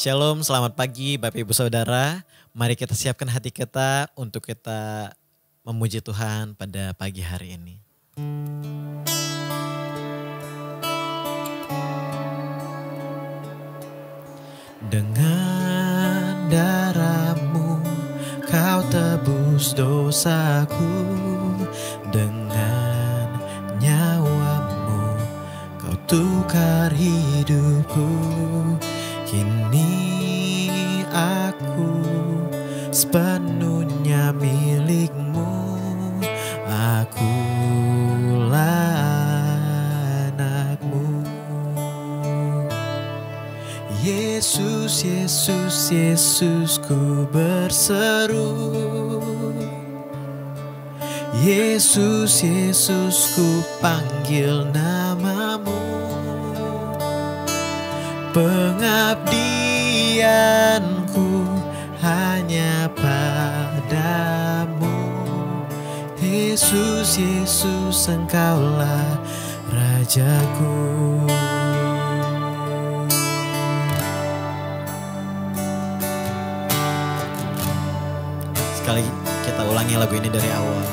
Shalom, selamat pagi Bapak Ibu Saudara. Mari kita siapkan hati kita untuk kita memuji Tuhan pada pagi hari ini. Dengan darah-Mu Kau tebus dosaku, dengan nyawa-Mu Kau tukar hidupku. Kini aku sepenuhnya milik-Mu, akulah anak-Mu. Yesus, Yesus, Yesus, ku berseru. Yesus, Yesus, ku panggil nama-Mu. Pengabdianku hanya padamu. Yesus, Yesus, Engkaulah Rajaku. Sekali kita ulangi lagu ini dari awal.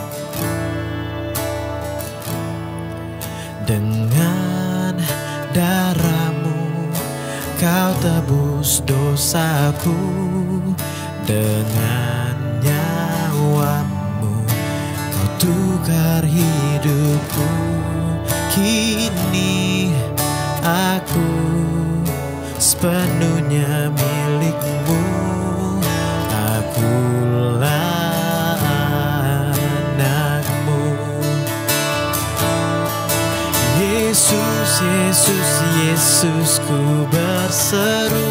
Dengan darah-Mu Kau tebus dosaku, dengan nyawa-Mu Kau tukar hidupku. Kini aku sepenuhnya milik-Mu, akulah anak-Mu. Yesus, Yesus, Yesus, ku berseru.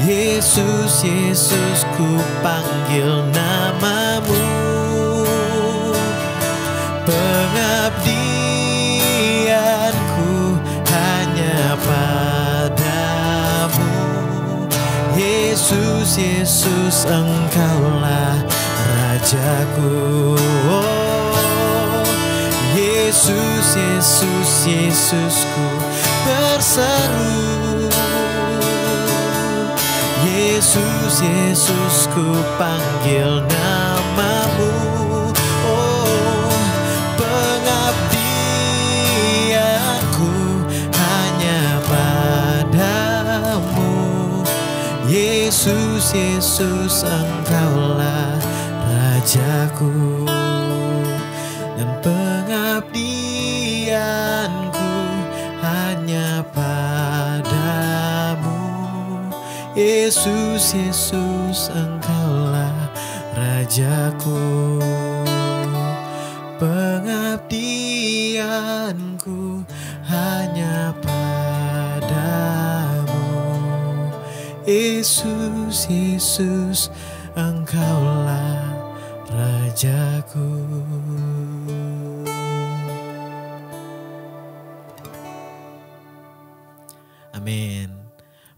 Yesus, Yesus, ku panggil nama-Mu. Pengabdianku hanya padamu. Yesus, Yesus, Engkaulah Rajaku. Yesus, Yesus, Yesus, ku berseru. Yesus, Yesus, ku panggil nama-Mu. Oh, pengabdianku hanya padamu. Yesus, Yesus, Engkaulah Rajaku. Dan pengabdianku hanya padamu. Yesus, Yesus, Engkaulah Rajaku. Pengabdianku hanya padamu. Yesus, Yesus, Engkaulah Rajaku. Amin.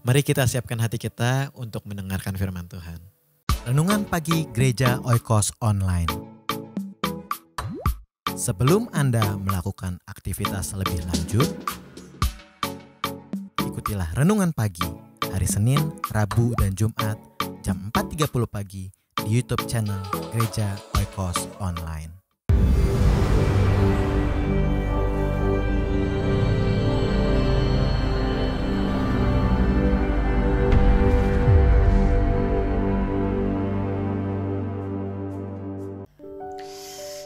Mari kita siapkan hati kita untuk mendengarkan firman Tuhan. Renungan Pagi Gereja Oikos Online. Sebelum Anda melakukan aktivitas lebih lanjut, ikutilah Renungan Pagi hari Senin, Rabu, dan Jumat jam 4.30 pagi di YouTube channel Gereja Oikos Online.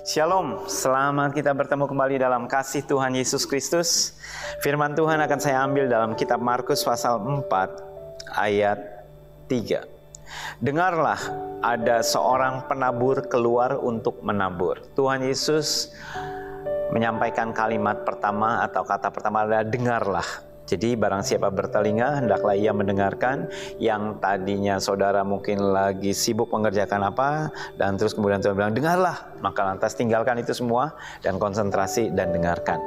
Shalom, selamat kita bertemu kembali dalam kasih Tuhan Yesus Kristus. Firman Tuhan akan saya ambil dalam kitab Markus pasal 4 ayat 3. Dengarlah, ada seorang penabur keluar untuk menabur. Tuhan Yesus menyampaikan kalimat pertama atau kata pertama adalah dengarlah. Jadi barang siapa bertelinga, hendaklah ia mendengarkan. Yang tadinya saudara mungkin lagi sibuk mengerjakan apa, dan terus kemudian Tuhan bilang, dengarlah. Maka lantas tinggalkan itu semua dan konsentrasi dan dengarkan.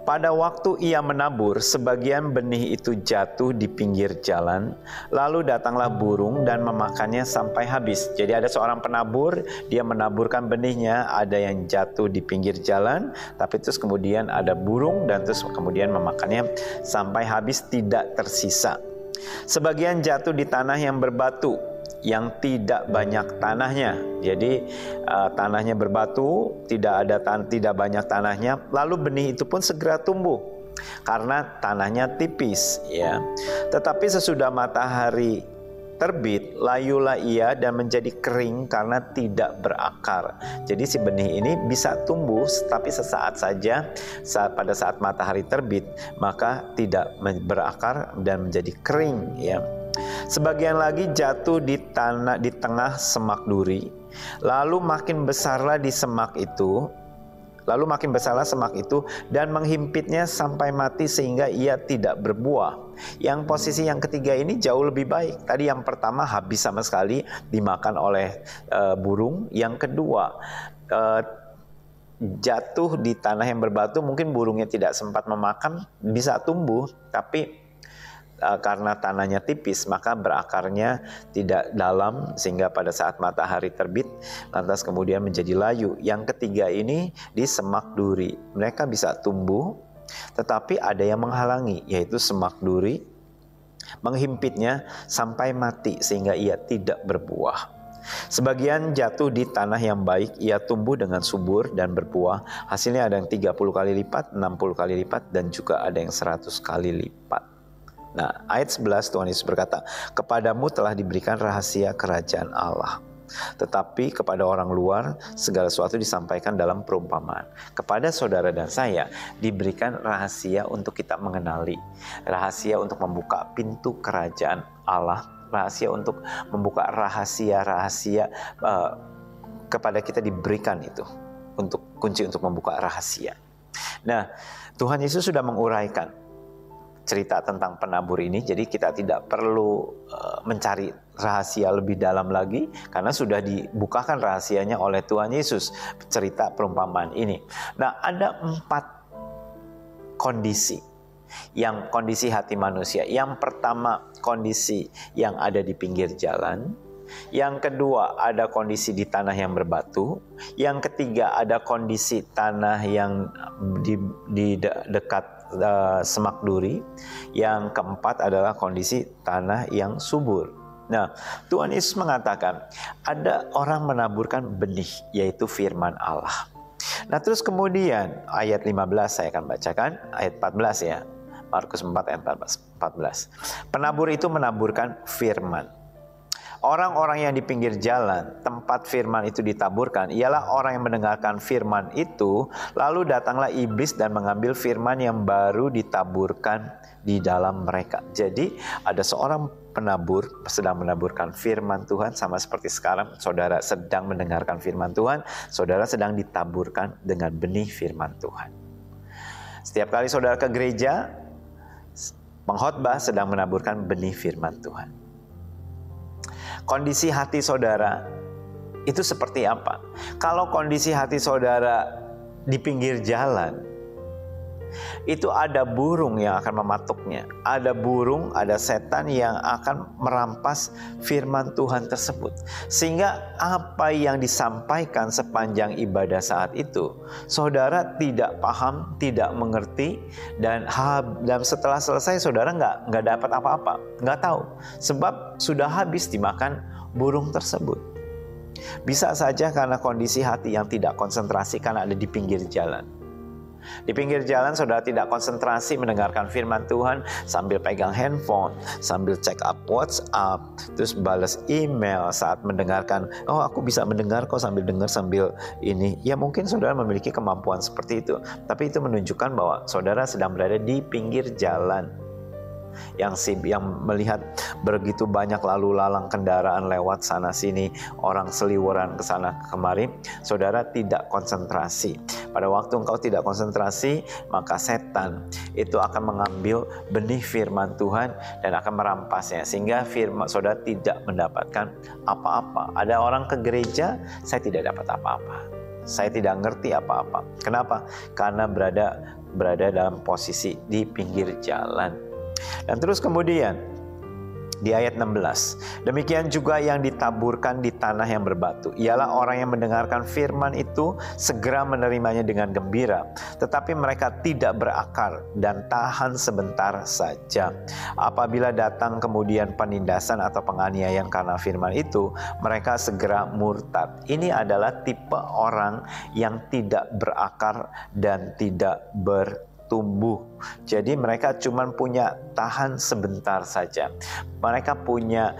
Pada waktu ia menabur, sebagian benih itu jatuh di pinggir jalan, lalu datanglah burung dan memakannya sampai habis. Jadi ada seorang penabur, dia menaburkan benihnya, ada yang jatuh di pinggir jalan, tapi terus kemudian ada burung dan terus kemudian memakannya sampai habis, tidak tersisa. Sebagian jatuh di tanah yang berbatu, yang tidak banyak tanahnya. Jadi tanahnya berbatu, tidak banyak tanahnya, lalu benih itu pun segera tumbuh karena tanahnya tipis, ya. Tetapi sesudah matahari terbit, layulah ia dan menjadi kering karena tidak berakar. Jadi si benih ini bisa tumbuh tapi sesaat saja, pada saat matahari terbit, maka tidak berakar dan menjadi kering, ya. Sebagian lagi jatuh di tengah semak duri, lalu makin besarlah semak itu dan menghimpitnya sampai mati sehingga ia tidak berbuah. Yang posisi yang ketiga ini jauh lebih baik. Tadi yang pertama habis sama sekali dimakan oleh burung. Yang kedua jatuh di tanah yang berbatu, mungkin burungnya tidak sempat memakan, bisa tumbuh tapi karena tanahnya tipis maka berakarnya tidak dalam sehingga pada saat matahari terbit lantas kemudian menjadi layu. Yang ketiga ini di semak duri, mereka bisa tumbuh tetapi ada yang menghalangi, yaitu semak duri menghimpitnya sampai mati sehingga ia tidak berbuah. Sebagian jatuh di tanah yang baik, ia tumbuh dengan subur dan berbuah. Hasilnya ada yang 30 kali lipat, 60 kali lipat, dan juga ada yang 100 kali lipat. Nah, ayat 11 Tuhan Yesus berkata, kepadamu telah diberikan rahasia kerajaan Allah. Tetapi kepada orang luar segala sesuatu disampaikan dalam perumpamaan. Kepada saudara dan saya diberikan rahasia untuk kita mengenali, rahasia untuk membuka pintu kerajaan Allah, rahasia untuk membuka rahasia-rahasia kepada kita diberikan itu untuk kunci untuk membuka rahasia. Nah, Tuhan Yesus sudah menguraikan cerita tentang penabur ini, jadi kita tidak perlu mencari rahasia lebih dalam lagi karena sudah dibukakan rahasianya oleh Tuhan Yesus, cerita perumpamaan ini. Nah, ada 4 kondisi hati manusia. Yang pertama, kondisi yang ada di pinggir jalan. Yang kedua, ada kondisi di tanah yang berbatu. Yang ketiga, ada kondisi tanah yang di dekat semak duri. Yang keempat adalah kondisi tanah yang subur. Nah, Tuhan Yesus mengatakan ada orang menaburkan benih, yaitu firman Allah. Nah, terus kemudian ayat 15 saya akan bacakan, ayat 14 ya. Markus 4 ayat 14. Penabur itu menaburkan firman. Orang-orang yang di pinggir jalan, tempat firman itu ditaburkan, ialah orang yang mendengarkan firman itu, lalu datanglah iblis dan mengambil firman yang baru ditaburkan di dalam mereka. Jadi ada seorang penabur sedang menaburkan firman Tuhan, sama seperti sekarang saudara sedang mendengarkan firman Tuhan, saudara sedang ditaburkan dengan benih firman Tuhan. Setiap kali saudara ke gereja, pengkhotbah sedang menaburkan benih firman Tuhan. Kondisi hati saudara itu seperti apa? Kalau kondisi hati saudara di pinggir jalan, itu ada burung yang akan mematuknya. Ada burung, ada setan yang akan merampas firman Tuhan tersebut. Sehingga apa yang disampaikan sepanjang ibadah saat itu, saudara tidak paham, tidak mengerti, dan setelah selesai saudara nggak dapat apa-apa, nggak tahu. Sebab sudah habis dimakan burung tersebut. Bisa saja karena kondisi hati yang tidak konsentrasi karena ada di pinggir jalan. Di pinggir jalan saudara tidak konsentrasi mendengarkan firman Tuhan, sambil pegang handphone, sambil check up WhatsApp, terus balas email saat mendengarkan. Oh, aku bisa mendengar kok sambil dengar sambil ini. Ya mungkin saudara memiliki kemampuan seperti itu, tapi itu menunjukkan bahwa saudara sedang berada di pinggir jalan. Yang melihat begitu banyak lalu lalang kendaraan lewat sana sini, orang seliweran ke sana kemari, saudara tidak konsentrasi. Pada waktu engkau tidak konsentrasi, maka setan itu akan mengambil benih firman Tuhan dan akan merampasnya, sehingga firman saudara tidak mendapatkan apa-apa. Ada orang ke gereja, saya tidak dapat apa-apa. Saya tidak ngerti apa-apa. Kenapa? Karena berada dalam posisi di pinggir jalan. Dan terus kemudian di ayat 16, demikian juga yang ditaburkan di tanah yang berbatu, ialah orang yang mendengarkan firman itu segera menerimanya dengan gembira, tetapi mereka tidak berakar dan tahan sebentar saja. Apabila datang kemudian penindasan atau penganiayaan karena firman itu, mereka segera murtad. Ini adalah tipe orang yang tidak berakar dan tidak bertumbuh. Jadi mereka cuma punya tahan sebentar saja. Mereka punya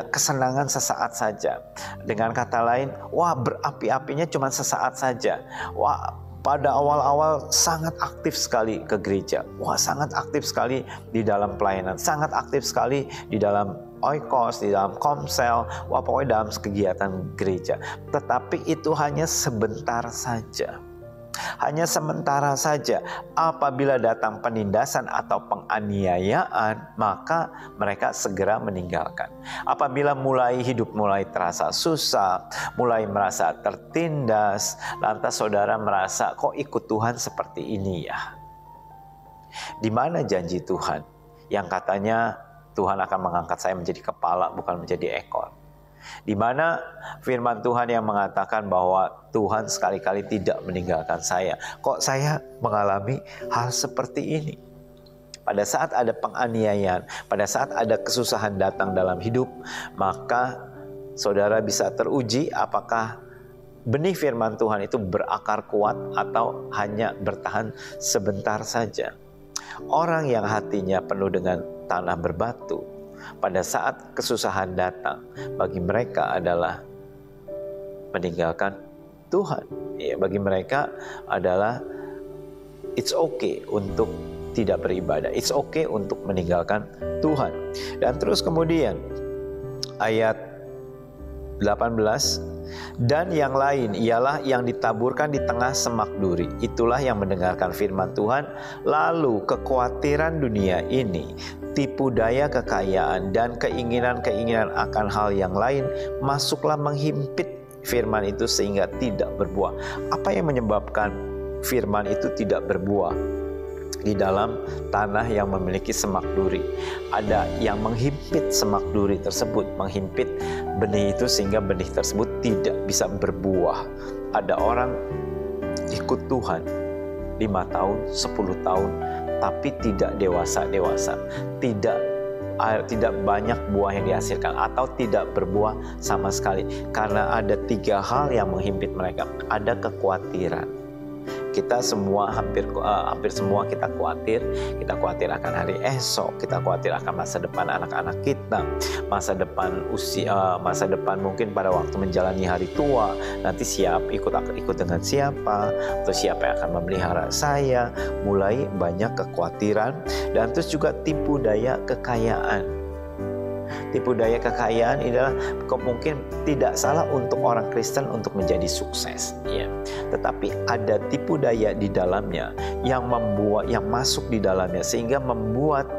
kesenangan sesaat saja. Dengan kata lain, wah, berapi-apinya cuma sesaat saja. Wah, pada awal-awal sangat aktif sekali ke gereja. Wah, sangat aktif sekali di dalam pelayanan. Sangat aktif sekali di dalam oikos, di dalam komsel. Wah, pokoknya dalam kegiatan gereja. Tetapi itu hanya sebentar saja. Hanya sementara saja. Apabila datang penindasan atau penganiayaan, maka mereka segera meninggalkan. Apabila hidup mulai terasa susah, mulai merasa tertindas, lantas saudara merasa, kok ikut Tuhan seperti ini ya? Di mana janji Tuhan yang katanya Tuhan akan mengangkat saya menjadi kepala, bukan menjadi ekor? Di mana firman Tuhan yang mengatakan bahwa Tuhan sekali-kali tidak meninggalkan saya? Kok saya mengalami hal seperti ini? Pada saat ada penganiayaan, pada saat ada kesusahan datang dalam hidup, maka saudara bisa teruji apakah benih firman Tuhan itu berakar kuat atau hanya bertahan sebentar saja. Orang yang hatinya penuh dengan tanah berbatu, pada saat kesusahan datang, bagi mereka adalah meninggalkan Tuhan. Ya, bagi mereka adalah it's okay untuk tidak beribadah. It's okay untuk meninggalkan Tuhan. Dan terus kemudian ayat 18, dan yang lain ialah yang ditaburkan di tengah semak duri. Itulah yang mendengarkan firman Tuhan, lalu kekhawatiran dunia ini, tipu daya kekayaan, dan keinginan-keinginan akan hal yang lain masuklah menghimpit firman itu sehingga tidak berbuah. Apa yang menyebabkan firman itu tidak berbuah? Di dalam tanah yang memiliki semak duri, ada yang menghimpit semak duri tersebut, menghimpit benih itu sehingga benih tersebut tidak bisa berbuah. Ada orang ikut Tuhan 5 tahun, 10 tahun, tapi tidak dewasa-dewasa, tidak banyak buah yang dihasilkan atau tidak berbuah sama sekali, karena ada 3 hal yang menghimpit mereka. Ada kekhawatiran. Kita semua hampir semua kita khawatir akan hari esok, kita khawatir akan masa depan anak-anak kita, masa depan mungkin pada waktu menjalani hari tua, nanti ikut dengan siapa, atau siapa yang akan memelihara saya. Mulai banyak kekhawatiran, dan terus juga tipu daya kekayaan. Tipu daya kekayaan adalah mungkin tidak salah untuk orang Kristen untuk menjadi sukses, ya. Tetapi ada tipu daya di dalamnya yang masuk di dalamnya sehingga membuat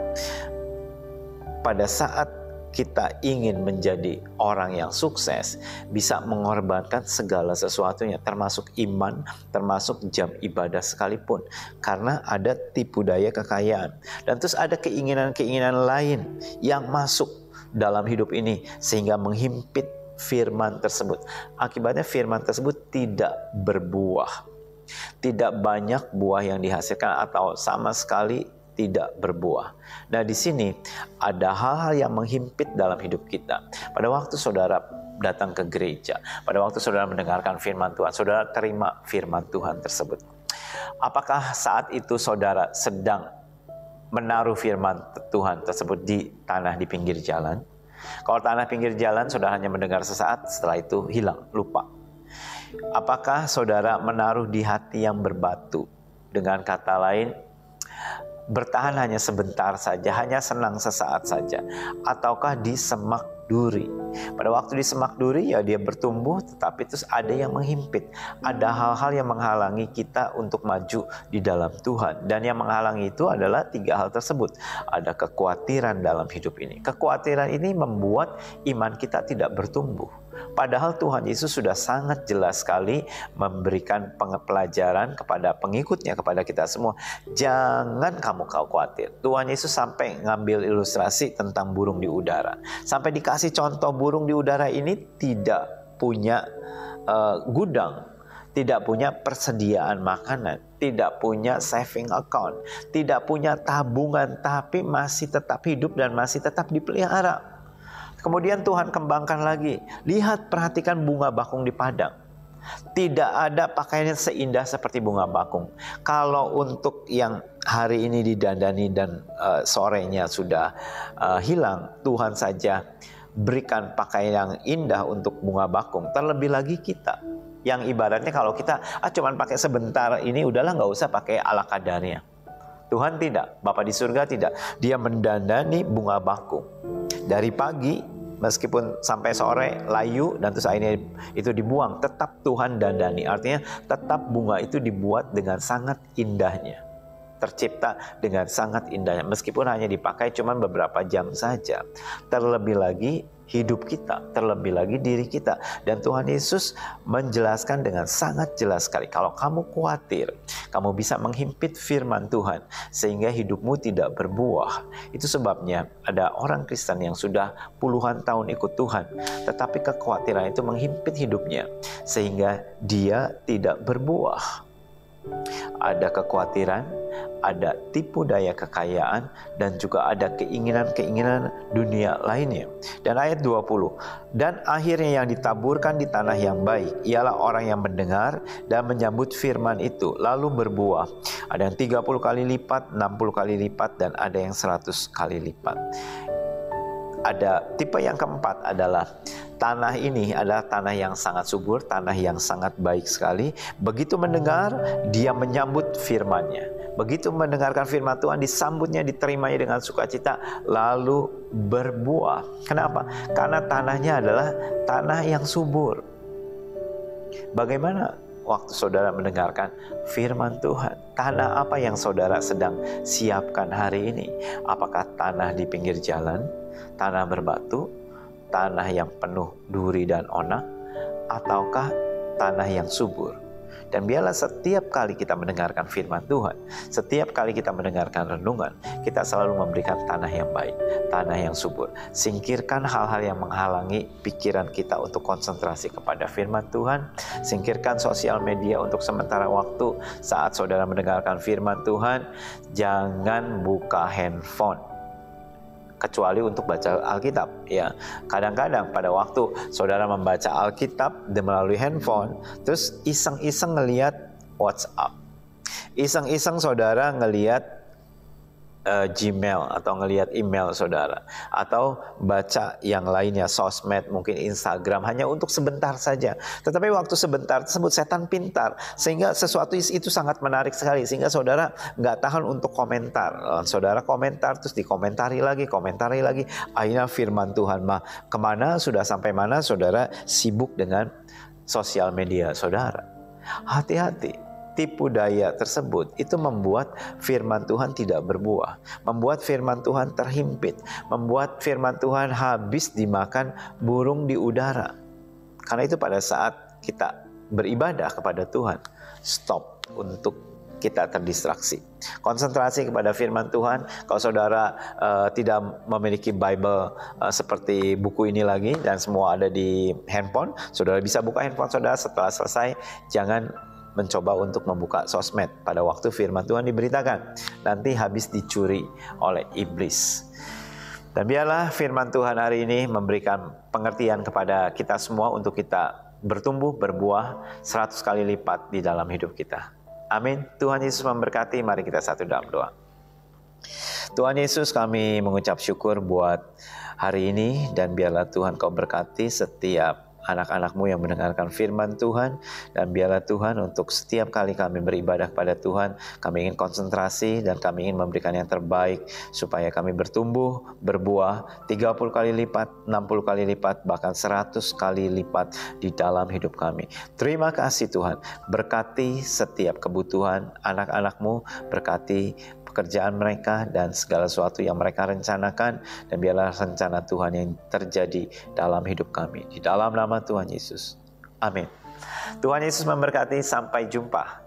pada saat kita ingin menjadi orang yang sukses bisa mengorbankan segala sesuatunya, termasuk iman, termasuk jam ibadah sekalipun, karena ada tipu daya kekayaan. Dan terus ada keinginan-keinginan lain yang masuk dalam hidup ini sehingga menghimpit firman tersebut. Akibatnya firman tersebut tidak berbuah. Tidak banyak buah yang dihasilkan atau sama sekali tidak berbuah. Nah, di sini ada hal-hal yang menghimpit dalam hidup kita. Pada waktu saudara datang ke gereja, pada waktu saudara mendengarkan firman Tuhan, saudara terima firman Tuhan tersebut. Apakah saat itu saudara sedang menaruh firman Tuhan tersebut di tanah di pinggir jalan? Kalau tanah pinggir jalan, saudara hanya mendengar sesaat, setelah itu hilang, lupa. Apakah saudara menaruh di hati yang berbatu? Dengan kata lain, bertahan hanya sebentar saja, hanya senang sesaat saja. Ataukah di semak duri? Pada waktu di semak duri, ya dia bertumbuh, tetapi terus ada yang menghimpit. Ada hal-hal yang menghalangi kita untuk maju di dalam Tuhan. Dan yang menghalangi itu adalah 3 hal tersebut. Ada kekhawatiran dalam hidup ini. Kekhawatiran ini membuat iman kita tidak bertumbuh. Padahal Tuhan Yesus sudah sangat jelas sekali memberikan pelajaran kepada pengikutnya, kepada kita semua. Jangan kamu khawatir. Tuhan Yesus sampai ngambil ilustrasi tentang burung di udara. Sampai dikasih contoh burung di udara ini tidak punya gudang, tidak punya persediaan makanan, tidak punya saving account, tidak punya tabungan, tapi masih tetap hidup dan masih tetap dipelihara. Kemudian Tuhan kembangkan lagi. Lihat, perhatikan bunga bakung di padang. Tidak ada pakaiannya seindah seperti bunga bakung. Kalau untuk yang hari ini didandani dan sorenya sudah hilang, Tuhan saja berikan pakaian yang indah untuk bunga bakung. Terlebih lagi kita, yang ibaratnya kalau kita cuman pakai sebentar ini, udahlah nggak usah pakai ala kadarnya. Tuhan tidak, Bapa di surga tidak. Dia mendandani bunga bakung. Dari pagi, meskipun sampai sore layu dan terus akhirnya itu dibuang, tetap Tuhan dandani. Artinya tetap bunga itu dibuat dengan sangat indahnya, tercipta dengan sangat indahnya, meskipun hanya dipakai cuma beberapa jam saja. Terlebih lagi hidup kita, terlebih lagi diri kita. Dan Tuhan Yesus menjelaskan dengan sangat jelas sekali, kalau kamu khawatir, kamu bisa menghimpit firman Tuhan sehingga hidupmu tidak berbuah. Itu sebabnya ada orang Kristen yang sudah puluhan tahun ikut Tuhan, tetapi kekhawatiran itu menghimpit hidupnya sehingga dia tidak berbuah. Ada kekhawatiran, ada tipu daya kekayaan, dan juga ada keinginan-keinginan dunia lainnya. Dan ayat 20, dan akhirnya yang ditaburkan di tanah yang baik ialah orang yang mendengar dan menyambut firman itu, lalu berbuah. Ada yang 30 kali lipat, 60 kali lipat, dan ada yang 100 kali lipat. Ada tipe yang keempat adalah tanah ini adalah tanah yang sangat subur, tanah yang sangat baik sekali. Begitu mendengar, dia menyambut firman-Nya. Begitu mendengarkan firman Tuhan, disambutnya, diterimanya dengan sukacita, lalu berbuah. Kenapa? Karena tanahnya adalah tanah yang subur. Bagaimana waktu saudara mendengarkan firman Tuhan? Tanah apa yang saudara sedang siapkan hari ini? Apakah tanah di pinggir jalan, tanah berbatu, tanah yang penuh duri dan onak, ataukah tanah yang subur? Dan biarlah setiap kali kita mendengarkan firman Tuhan, setiap kali kita mendengarkan renungan, kita selalu memberikan tanah yang baik, tanah yang subur. Singkirkan hal-hal yang menghalangi pikiran kita untuk konsentrasi kepada firman Tuhan. Singkirkan sosial media untuk sementara waktu. Saat saudara mendengarkan firman Tuhan, jangan buka handphone kecuali untuk baca Alkitab. Ya, kadang-kadang pada waktu saudara membaca Alkitab melalui handphone, terus iseng-iseng ngelihat WhatsApp, iseng-iseng saudara ngelihat Gmail atau ngelihat email saudara, atau baca yang lainnya, sosmed, mungkin Instagram, hanya untuk sebentar saja. Tetapi waktu sebentar tersebut setan pintar, sehingga sesuatu itu sangat menarik sekali, sehingga saudara nggak tahan untuk komentar. Saudara komentar, terus dikomentari lagi, akhirnya firman Tuhan kemana, sudah sampai mana saudara sibuk dengan sosial media saudara. Hati-hati. Tipu daya tersebut itu membuat firman Tuhan tidak berbuah, membuat firman Tuhan terhimpit, membuat firman Tuhan habis dimakan burung di udara. Karena itu pada saat kita beribadah kepada Tuhan, stop untuk kita terdistraksi. Konsentrasi kepada firman Tuhan. Kalau saudara tidak memiliki Bible seperti buku ini lagi dan semua ada di handphone, saudara bisa buka handphone saudara setelah selesai. Jangan mencoba untuk membuka sosmed pada waktu firman Tuhan diberitakan. Nanti habis dicuri oleh iblis. Dan biarlah firman Tuhan hari ini memberikan pengertian kepada kita semua untuk kita bertumbuh, berbuah 100 kali lipat di dalam hidup kita. Amin. Tuhan Yesus memberkati. Mari kita satu dalam doa. Tuhan Yesus, kami mengucap syukur buat hari ini, dan biarlah Tuhan Kau berkati setiap anak-anak-Mu yang mendengarkan firman Tuhan. Dan biarlah Tuhan, untuk setiap kali kami beribadah kepada Tuhan, kami ingin konsentrasi dan kami ingin memberikan yang terbaik supaya kami bertumbuh, berbuah 30 kali lipat, 60 kali lipat, bahkan 100 kali lipat di dalam hidup kami. Terima kasih Tuhan. Berkati setiap kebutuhan anak-anak-Mu, berkati pekerjaan mereka dan segala sesuatu yang mereka rencanakan, dan biarlah rencana Tuhan yang terjadi dalam hidup kami. Di dalam nama Tuhan Yesus. Amin. Tuhan Yesus memberkati. Sampai jumpa.